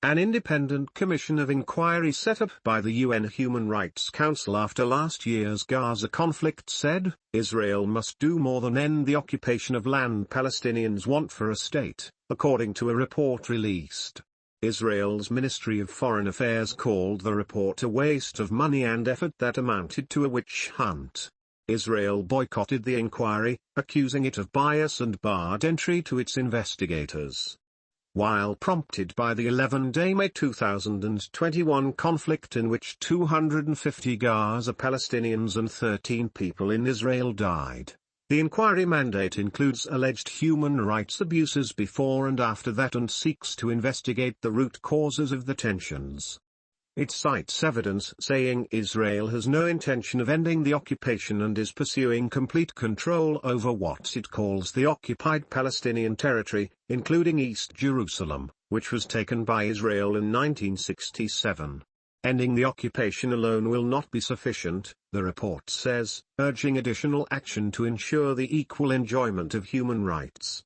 An independent commission of inquiry set up by the UN Human Rights Council after last year's Gaza conflict said, Israel must do more than end the occupation of land Palestinians want for a state, according to a report released. Israel's Ministry of Foreign Affairs called the report a waste of money and effort that amounted to a witch hunt. Israel boycotted the inquiry, accusing it of bias and barred entry to its investigators. While prompted by the 11-day May 2021 conflict in which 250 Gaza Palestinians and 13 people in Israel died, the inquiry mandate includes alleged human rights abuses before and after that and seeks to investigate the root causes of the tensions. It cites evidence saying Israel has no intention of ending the occupation and is pursuing complete control over what it calls the occupied Palestinian territory, including East Jerusalem, which was taken by Israel in 1967. Ending the occupation alone will not be sufficient, the report says, urging additional action to ensure the equal enjoyment of human rights.